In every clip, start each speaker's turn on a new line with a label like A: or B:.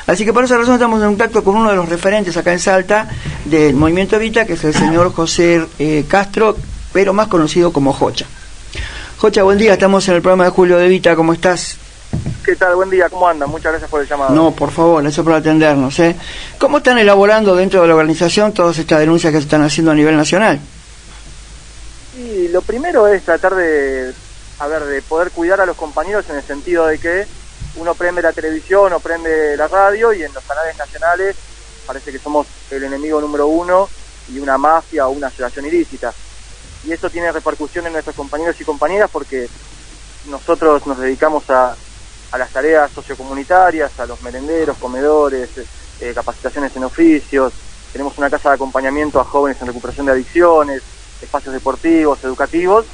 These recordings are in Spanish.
A: Así que por esa razón estamos en contacto con uno de los referentes acá en Salta del movimiento Evita, que es el señor José Castro, pero más conocido como Jocha. Jocha, buen día, estamos en el programa de Julio de Evita, ¿cómo estás?
B: ¿Qué tal? Buen día, ¿cómo andan? Muchas gracias por el llamado.
A: No, por favor, eso por atendernos, ¿eh? ¿Cómo están elaborando dentro de la organización todas estas denuncias que se están haciendo a nivel nacional?
B: Y lo primero es tratar de poder cuidar a los compañeros en el sentido de que uno prende la televisión o prende la radio y en los canales nacionales parece que somos el enemigo número uno y una mafia o una asociación ilícita. Y eso tiene repercusión en nuestros compañeros y compañeras porque nosotros nos dedicamos a las tareas sociocomunitarias, a los merenderos, comedores, capacitaciones en oficios, tenemos una casa de acompañamiento a jóvenes en recuperación de adicciones, espacios deportivos, educativos.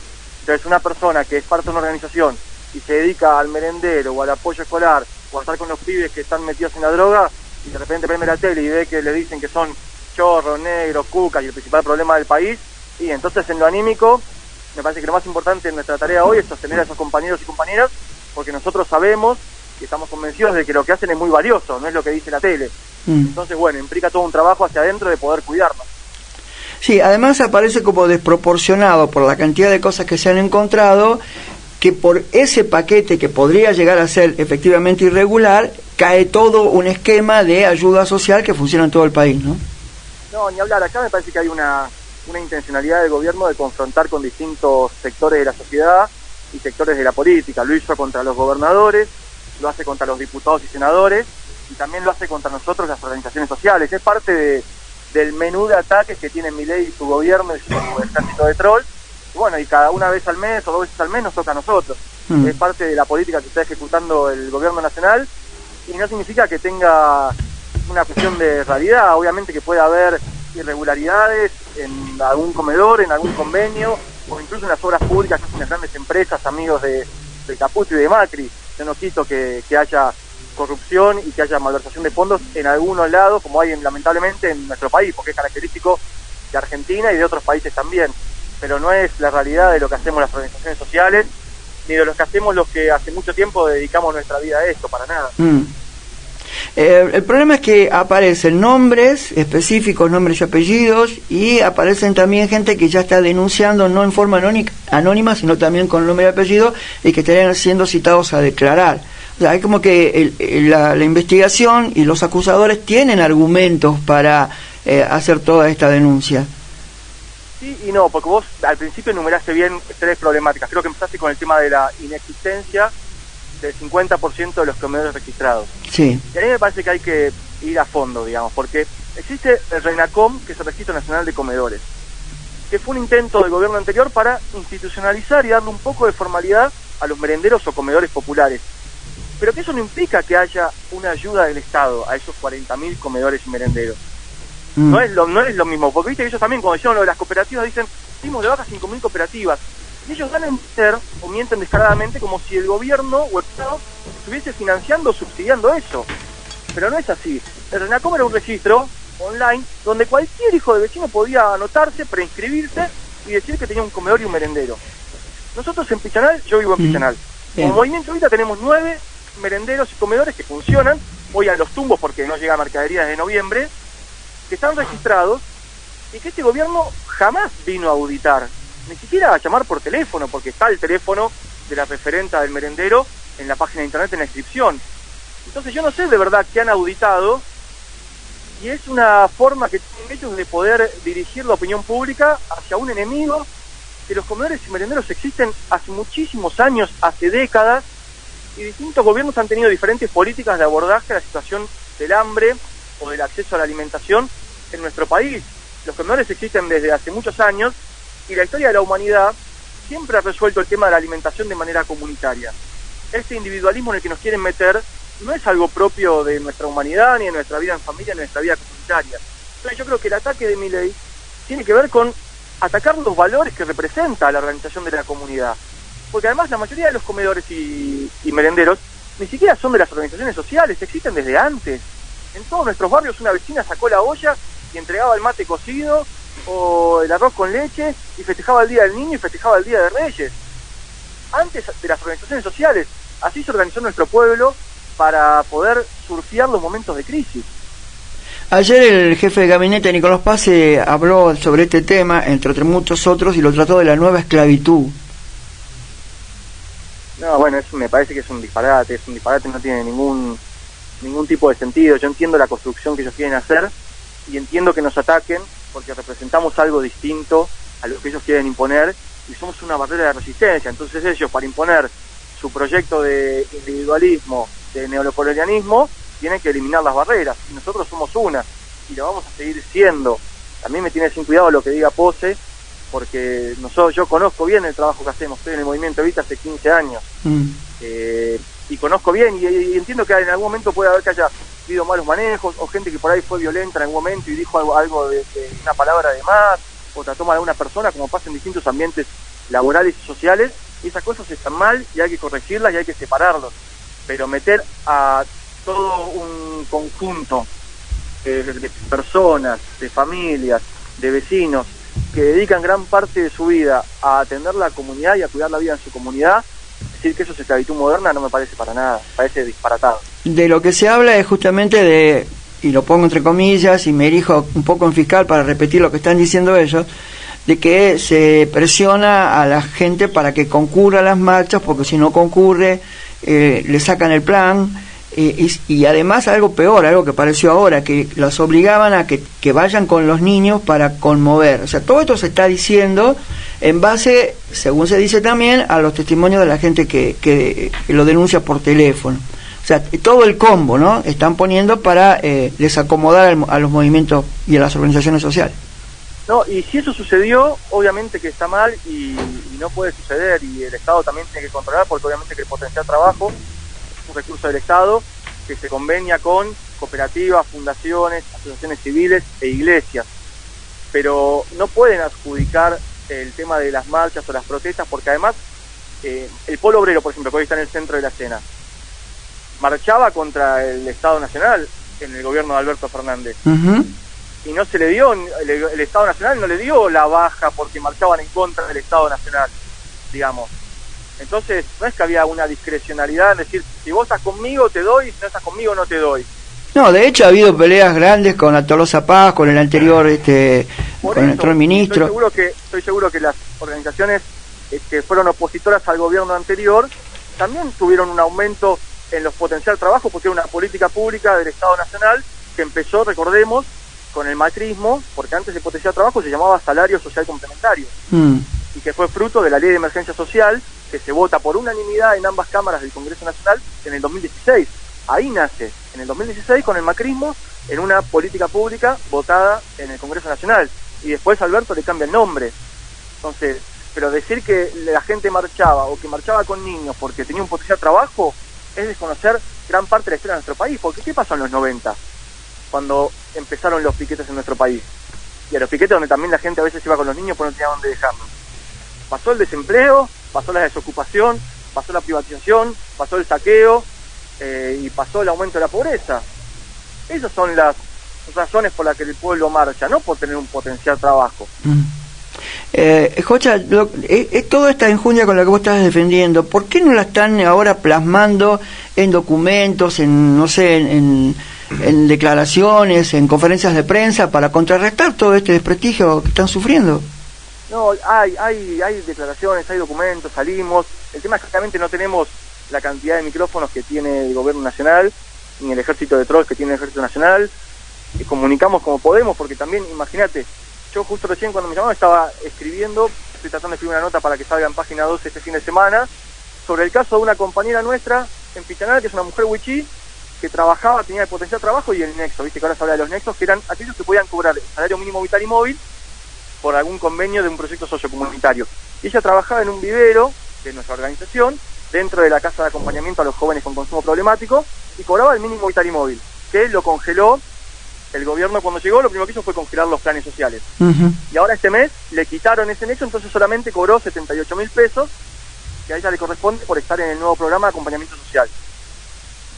B: Entonces una persona que es parte de una organización y se dedica al merendero o al apoyo escolar o a estar con los pibes que están metidos en la droga y de repente prende la tele y ve que le dicen que son chorros, negros, cucas y el principal problema del país, y entonces en lo anímico me parece que lo más importante en nuestra tarea hoy es sostener a esos compañeros y compañeras, porque nosotros sabemos y estamos convencidos de que lo que hacen es muy valioso, no es lo que dice la tele. Entonces bueno, implica todo un trabajo hacia adentro de poder cuidarnos.
A: Sí, además aparece como desproporcionado por la cantidad de cosas que se han encontrado, que por ese paquete que podría llegar a ser efectivamente irregular, cae todo un esquema de ayuda social que funciona en todo el país, ¿no?
B: No, ni hablar, acá me parece que hay una intencionalidad del gobierno de confrontar con distintos sectores de la sociedad y sectores de la política. Lo hizo contra los gobernadores, lo hace contra los diputados y senadores, y también lo hace contra nosotros, las organizaciones sociales. Es parte del menú de ataques que tiene Milei y su gobierno y su ejército de troll. Y bueno, y cada una vez al mes o 2 veces al mes nos toca a nosotros. Es parte de la política que está ejecutando el gobierno nacional y no significa que tenga una cuestión de realidad. Obviamente que puede haber irregularidades en algún comedor, en algún convenio o incluso en las obras públicas que hacen las grandes empresas, amigos de Caputo y de Macri. Yo no quito que haya corrupción y que haya malversación de fondos en algunos lados, como hay lamentablemente en nuestro país, porque es característico de Argentina y de otros países también. Pero no es la realidad de lo que hacemos las organizaciones sociales, ni de lo que hacemos los que hace mucho tiempo dedicamos nuestra vida a esto, para nada.
A: El problema es que aparecen nombres específicos, nombres y apellidos, y aparecen también gente que ya está denunciando, no en forma anónima, sino también con nombre y apellido, y que estarían siendo citados a declarar. O sea, hay como que la investigación y los acusadores tienen argumentos para hacer toda esta denuncia.
B: Sí y no, porque vos al principio enumeraste bien 3 problemáticas. Creo que empezaste con el tema de la inexistencia del 50% de los comedores registrados.
A: Sí.
B: Y a mí me parece que hay que ir a fondo, digamos, porque existe el RENACOM, que es el Registro Nacional de Comedores, que fue un intento del gobierno anterior para institucionalizar y darle un poco de formalidad a los merenderos o comedores populares. Pero que eso no implica que haya una ayuda del Estado a esos 40.000 comedores y merenderos. No es lo mismo, porque viste que ellos también cuando hicieron lo de las cooperativas dicen, dimos de baja 5.000 cooperativas, y ellos van a mentir o mienten descaradamente como si el gobierno o el Estado estuviese financiando o subsidiando eso. Pero no es así. El RENACOM era un registro online donde cualquier hijo de vecino podía anotarse, preinscribirse y decir que tenía un comedor y un merendero. Nosotros en Pichanal, yo vivo en Pichanal, como movimiento ahorita tenemos 9 merenderos y comedores que funcionan, hoy a los tumbos porque no llega mercadería desde noviembre, que están registrados y que este gobierno jamás vino a auditar, ni siquiera a llamar por teléfono, porque está el teléfono de la referenta del merendero en la página de internet en la inscripción. Entonces yo no sé de verdad qué han auditado, y es una forma que tienen ellos de poder dirigir la opinión pública hacia un enemigo, que los comedores y merenderos existen hace muchísimos años, hace décadas, y distintos gobiernos han tenido diferentes políticas de abordaje a la situación del hambre o del acceso a la alimentación en nuestro país. Los comedores existen desde hace muchos años y la historia de la humanidad siempre ha resuelto el tema de la alimentación de manera comunitaria. Este individualismo en el que nos quieren meter no es algo propio de nuestra humanidad, ni de nuestra vida en familia, ni de nuestra vida comunitaria. Entonces yo creo que el ataque de Milei tiene que ver con atacar los valores que representa la organización de la comunidad. Porque además la mayoría de los comedores y merenderos ni siquiera son de las organizaciones sociales, existen desde antes. En todos nuestros barrios una vecina sacó la olla y entregaba el mate cocido o el arroz con leche y festejaba el Día del Niño y festejaba el Día de Reyes. Antes de las organizaciones sociales, así se organizó nuestro pueblo para poder surfear los momentos de crisis.
A: Ayer el jefe de gabinete, Nicolás Pazzi, habló sobre este tema, entre muchos otros, y lo trató de la nueva esclavitud.
B: No, bueno, eso me parece que es un disparate, no tiene ningún tipo de sentido. Yo entiendo la construcción que ellos quieren hacer y entiendo que nos ataquen porque representamos algo distinto a lo que ellos quieren imponer y somos una barrera de resistencia. Entonces ellos, para imponer su proyecto de individualismo, de neocolonialismo, tienen que eliminar las barreras, y nosotros somos una, y lo vamos a seguir siendo. También me tiene sin cuidado lo que diga Pose, porque yo conozco bien el trabajo que hacemos, estoy en el movimiento Evita hace 15 años, y conozco bien, y entiendo que en algún momento puede haber que haya habido malos manejos, o gente que por ahí fue violenta en algún momento y dijo algo de una palabra de más, o trató mal a una persona, como pasa en distintos ambientes laborales y sociales, y esas cosas están mal, y hay que corregirlas, y hay que separarlos, pero meter a todo un conjunto de personas, de familias, de vecinos, que dedican gran parte de su vida a atender la comunidad y a cuidar la vida en su comunidad, decir que eso es esclavitud moderna no me parece para nada, me parece disparatado.
A: De lo que se habla es justamente de, y lo pongo entre comillas, y me erijo un poco en fiscal para repetir lo que están diciendo ellos, de que se presiona a la gente para que concurra a las marchas, porque si no concurre, le sacan el plan. Y además algo peor, algo que apareció ahora, que los obligaban a que vayan con los niños para conmover. O sea, todo esto se está diciendo en base, según se dice también, a los testimonios de la gente que lo denuncia por teléfono. O sea, todo el combo, ¿no? Están poniendo para desacomodar a los movimientos y a las organizaciones sociales.
B: No, y si eso sucedió, obviamente que está mal y no puede suceder, y el Estado también tiene que controlar, porque obviamente que potenciar trabajo un recurso del Estado que se convenia con cooperativas, fundaciones, asociaciones civiles e iglesias, pero no pueden adjudicar el tema de las marchas o las protestas, porque además el Polo Obrero, por ejemplo, que hoy está en el centro de la escena, marchaba contra el Estado Nacional en el gobierno de Alberto Fernández, y no se le dio, el Estado Nacional no le dio la baja porque marchaban en contra del Estado Nacional, digamos. Entonces, no es que había una discrecionalidad, es decir, si vos estás conmigo te doy, si no estás conmigo no te doy.
A: No, de hecho ha habido peleas grandes con la Tolosa Paz, con el anterior con el anterior ministro.
B: Estoy seguro que las organizaciones que fueron opositoras al gobierno anterior también tuvieron un aumento en los potencial trabajos, porque era una política pública del Estado Nacional que empezó, recordemos, con el macrismo, porque antes de potencial trabajo se llamaba salario social complementario, y que fue fruto de la ley de emergencia social, que se vota por unanimidad en ambas cámaras del Congreso Nacional en el 2016. Ahí nace, en el 2016, con el macrismo, en una política pública votada en el Congreso Nacional. Y después Alberto le cambia el nombre. Entonces, pero decir que la gente marchaba o que marchaba con niños porque tenía un potencial trabajo es desconocer gran parte de la historia de nuestro país. Porque ¿qué pasó en los 90? Cuando empezaron los piquetes en nuestro país. Y a los piquetes donde también la gente a veces iba con los niños porque no tenía dónde dejarlos. Pasó el desempleo, pasó la desocupación, pasó la privatización, pasó el saqueo y pasó el aumento de la pobreza. Esas son las razones por las que el pueblo marcha, no por tener un potencial trabajo.
A: Jocha, toda esta enjundia con la que vos estás defendiendo, ¿por qué no la están ahora plasmando en documentos, en no sé, en declaraciones, en conferencias de prensa para contrarrestar todo este desprestigio que están sufriendo?
B: No, hay declaraciones, hay documentos, salimos. El tema es que realmente no tenemos la cantidad de micrófonos que tiene el gobierno nacional, ni el ejército de trolls que tiene el ejército nacional. Y comunicamos como podemos, porque también, imagínate, yo justo recién cuando me llamaron estaba escribiendo, estoy tratando de escribir una nota para que salga en Página 12 este fin de semana, sobre el caso de una compañera nuestra en Pichanar, que es una mujer wichí, que trabajaba, tenía el potencial trabajo, y el nexo, viste que ahora se habla de los nexos, que eran aquellos que podían cobrar el salario mínimo vital y móvil por algún convenio de un proyecto sociocomunitario. Y ella trabajaba en un vivero de nuestra organización, dentro de la casa de acompañamiento a los jóvenes con consumo problemático, y cobraba el mínimo vital y móvil, que lo congeló el gobierno cuando llegó. Lo primero que hizo fue congelar los planes sociales. Y ahora este mes le quitaron ese nexo, entonces solamente cobró 78.000 pesos, que a ella le corresponde por estar en el nuevo programa de acompañamiento social.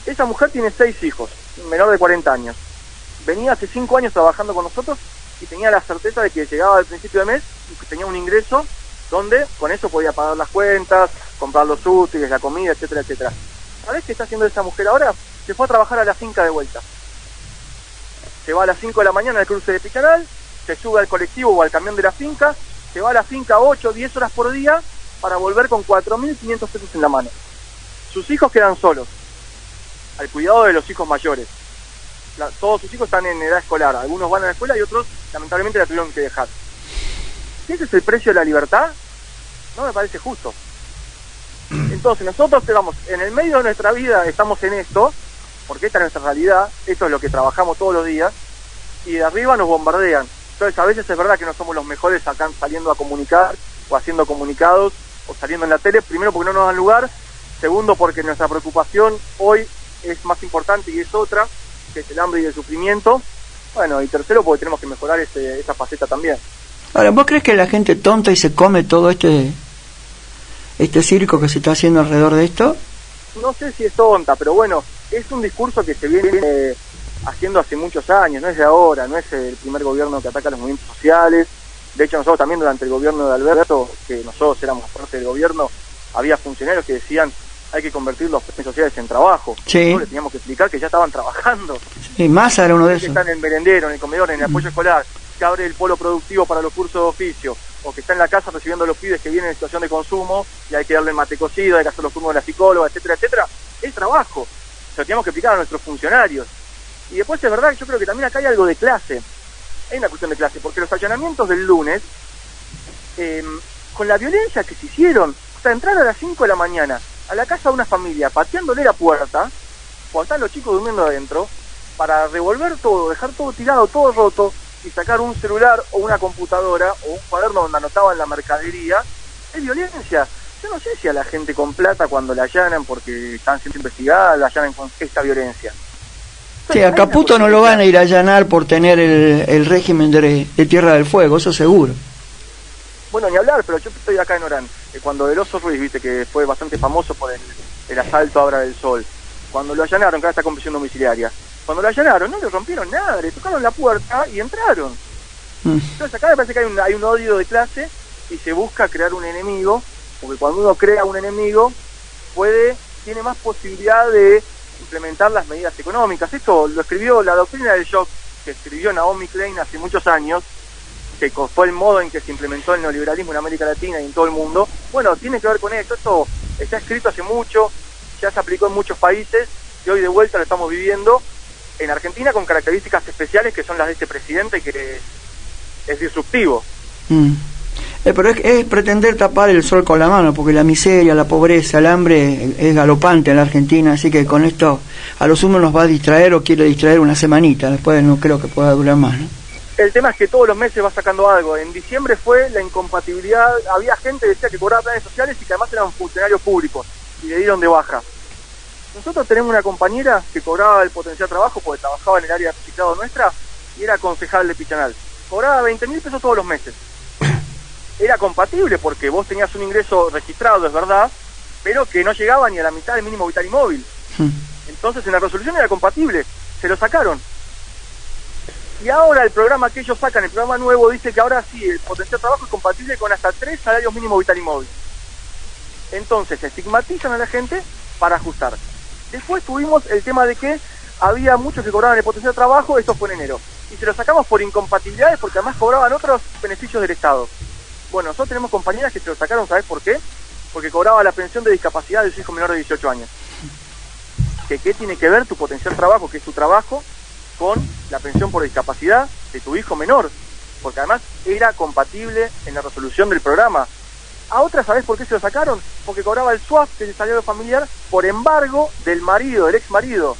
B: Esa mujer tiene 6 hijos, menor de 40 años. Venía hace 5 años trabajando con nosotros y tenía la certeza de que llegaba al principio de mes y que tenía un ingreso donde con eso podía pagar las cuentas, comprar los útiles, la comida, etcétera, etcétera. ¿Sabés qué está haciendo esa mujer ahora? Se fue a trabajar a la finca de vuelta. Se va a las 5 de la mañana al cruce de Picharal, se sube al colectivo o al camión de la finca, se va a la finca 8 o 10 horas por día para volver con 4.500 pesos en la mano. Sus hijos quedan solos, al cuidado de los hijos mayores. Todos sus hijos están en edad escolar, algunos van a la escuela y otros lamentablemente la tuvieron que dejar. Si ese es el precio de la libertad, no me parece justo. Entonces nosotros, digamos, en el medio de nuestra vida estamos en esto, porque esta es nuestra realidad, esto es lo que trabajamos todos los días, y de arriba nos bombardean. Entonces a veces es verdad que no somos los mejores acá saliendo a comunicar, o haciendo comunicados, o saliendo en la tele, primero porque no nos dan lugar, segundo porque nuestra preocupación hoy es más importante y es otra, que es el hambre y el sufrimiento, bueno, y tercero porque tenemos que mejorar esa faceta también.
A: Ahora, ¿vos crees que la gente tonta y se come todo este circo que se está haciendo alrededor de esto?
B: No sé si es tonta, pero bueno, es un discurso que se viene haciendo hace muchos años, no es de ahora, no es el primer gobierno que ataca a los movimientos sociales. De hecho, nosotros también durante el gobierno de Alberto, que nosotros éramos parte del gobierno, había funcionarios que decían hay que convertir los premios sociales en trabajo.
A: Sí.
B: Nosotros les teníamos que explicar que ya estaban trabajando.
A: Sí, Massa era uno de esos.
B: Que están en el merendero, en el comedor, en el apoyo escolar, que abre el polo productivo para los cursos de oficio, o que está en la casa recibiendo a los pibes que vienen en situación de consumo y hay que darle el mate cocido, hay que hacer los turnos de la psicóloga, etcétera, etcétera. Es trabajo. Se lo teníamos que explicar a nuestros funcionarios. Y después es verdad que yo creo que también acá hay algo de clase. Hay una cuestión de clase, porque los allanamientos del lunes, con la violencia que se hicieron, o sea, entrar a las 5 de la mañana a la casa de una familia, pateándole la puerta, cuando están los chicos durmiendo adentro, para revolver todo, dejar todo tirado, todo roto, y sacar un celular o una computadora o un cuaderno donde anotaban la mercadería, es violencia. Yo no sé si a la gente con plata cuando la allanan porque están siendo investigadas, la allanan con esta violencia.
A: Sí, a Caputo no lo van a ir a allanar por tener el régimen de Tierra del Fuego, eso seguro.
B: Bueno, ni hablar, pero yo estoy acá en Orán, cuando el Oso Ruiz, viste, que fue bastante famoso por el asalto a Abra del Sol, cuando lo allanaron, que ahora está con prisión domiciliaria, cuando lo allanaron no le rompieron nada, le tocaron la puerta y entraron. Entonces acá me parece que hay un odio de clase y se busca crear un enemigo, porque cuando uno crea un enemigo tiene más posibilidad de implementar las medidas económicas. Esto lo escribió la doctrina del shock, que escribió Naomi Klein hace muchos años, que fue el modo en que se implementó el neoliberalismo en América Latina y en todo el mundo. Bueno, tiene que ver con esto está escrito hace mucho, ya se aplicó en muchos países y hoy de vuelta lo estamos viviendo en Argentina con características especiales que son las de este presidente, que es disruptivo.
A: Pero es pretender tapar el sol con la mano, porque la miseria, la pobreza, el hambre es galopante en la Argentina, así que con esto a lo sumo nos va a distraer o quiere distraer una semanita, después no creo que pueda durar más, ¿no?
B: El tema es que todos los meses va sacando algo. En diciembre fue la incompatibilidad, había gente que decía que cobraba planes sociales y que además eran funcionarios públicos y le dieron de baja. Nosotros tenemos una compañera que cobraba el potencial trabajo porque trabajaba en el área de reciclado nuestra y era concejal de Pichanal. Cobraba 20.000 pesos todos los meses. Era compatible porque vos tenías un ingreso registrado, es verdad, pero que no llegaba ni a la mitad del mínimo vital y móvil. Entonces en la resolución era compatible, se lo sacaron. Y ahora el programa que ellos sacan, el programa nuevo, dice que ahora sí, el potencial trabajo es compatible con hasta 3 salarios mínimos vital y móvil. Entonces estigmatizan a la gente para ajustar. Después tuvimos el tema de que había muchos que cobraban el potencial trabajo, esto fue en enero. Y se lo sacamos por incompatibilidades porque además cobraban otros beneficios del Estado. Bueno, nosotros tenemos compañeras que se lo sacaron, ¿sabés por qué? Porque cobraba la pensión de discapacidad de su hijo menor de 18 años. ¿Qué tiene que ver tu potencial trabajo, que es tu trabajo, con la pensión por discapacidad de tu hijo menor? Porque además era compatible en la resolución del programa. A otras, ¿sabés por qué se lo sacaron? Porque cobraba el SUAF, que es el salario familiar, por embargo del marido, del ex marido.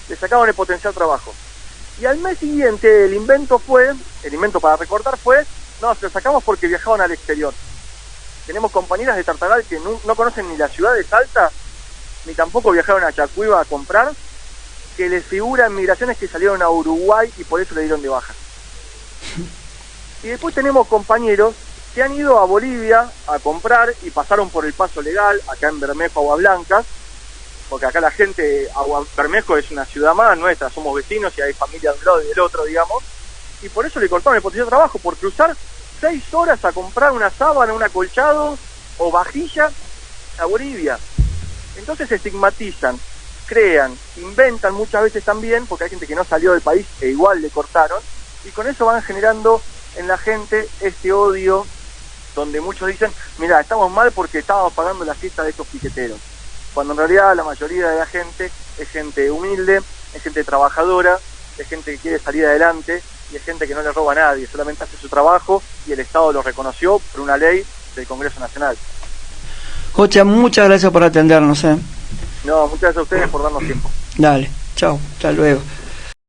B: Le sacaron el potencial trabajo. Y al mes siguiente el invento para recortar fue, no, se lo sacamos porque viajaban al exterior. Tenemos compañeras de Tartagal que no conocen ni la ciudad de Salta, ni tampoco viajaron a Chacuiba a comprar, que les figura en migraciones que salieron a Uruguay y por eso le dieron de baja. Y después tenemos compañeros que han ido a Bolivia a comprar y pasaron por el paso legal, acá en Bermejo, Aguas Blancas, porque acá la gente, Bermejo es una ciudad más nuestra, somos vecinos y hay familia de un lado y del otro, digamos, y por eso le cortaron el potencial de trabajo, por cruzar 6 horas a comprar una sábana, un acolchado o vajilla a Bolivia. Entonces estigmatizan, crean, inventan muchas veces también, porque hay gente que no salió del país e igual le cortaron, y con eso van generando en la gente este odio, donde muchos dicen, mira, estamos mal porque estábamos pagando la fiesta de estos piqueteros, cuando en realidad la mayoría de la gente es gente humilde, es gente trabajadora, es gente que quiere salir adelante, y es gente que no le roba a nadie, solamente hace su trabajo, y el Estado lo reconoció por una ley del Congreso Nacional.
A: Jocha, muchas gracias por atendernos.
B: No, muchas gracias a ustedes por darnos tiempo.
A: Dale, chao, hasta luego.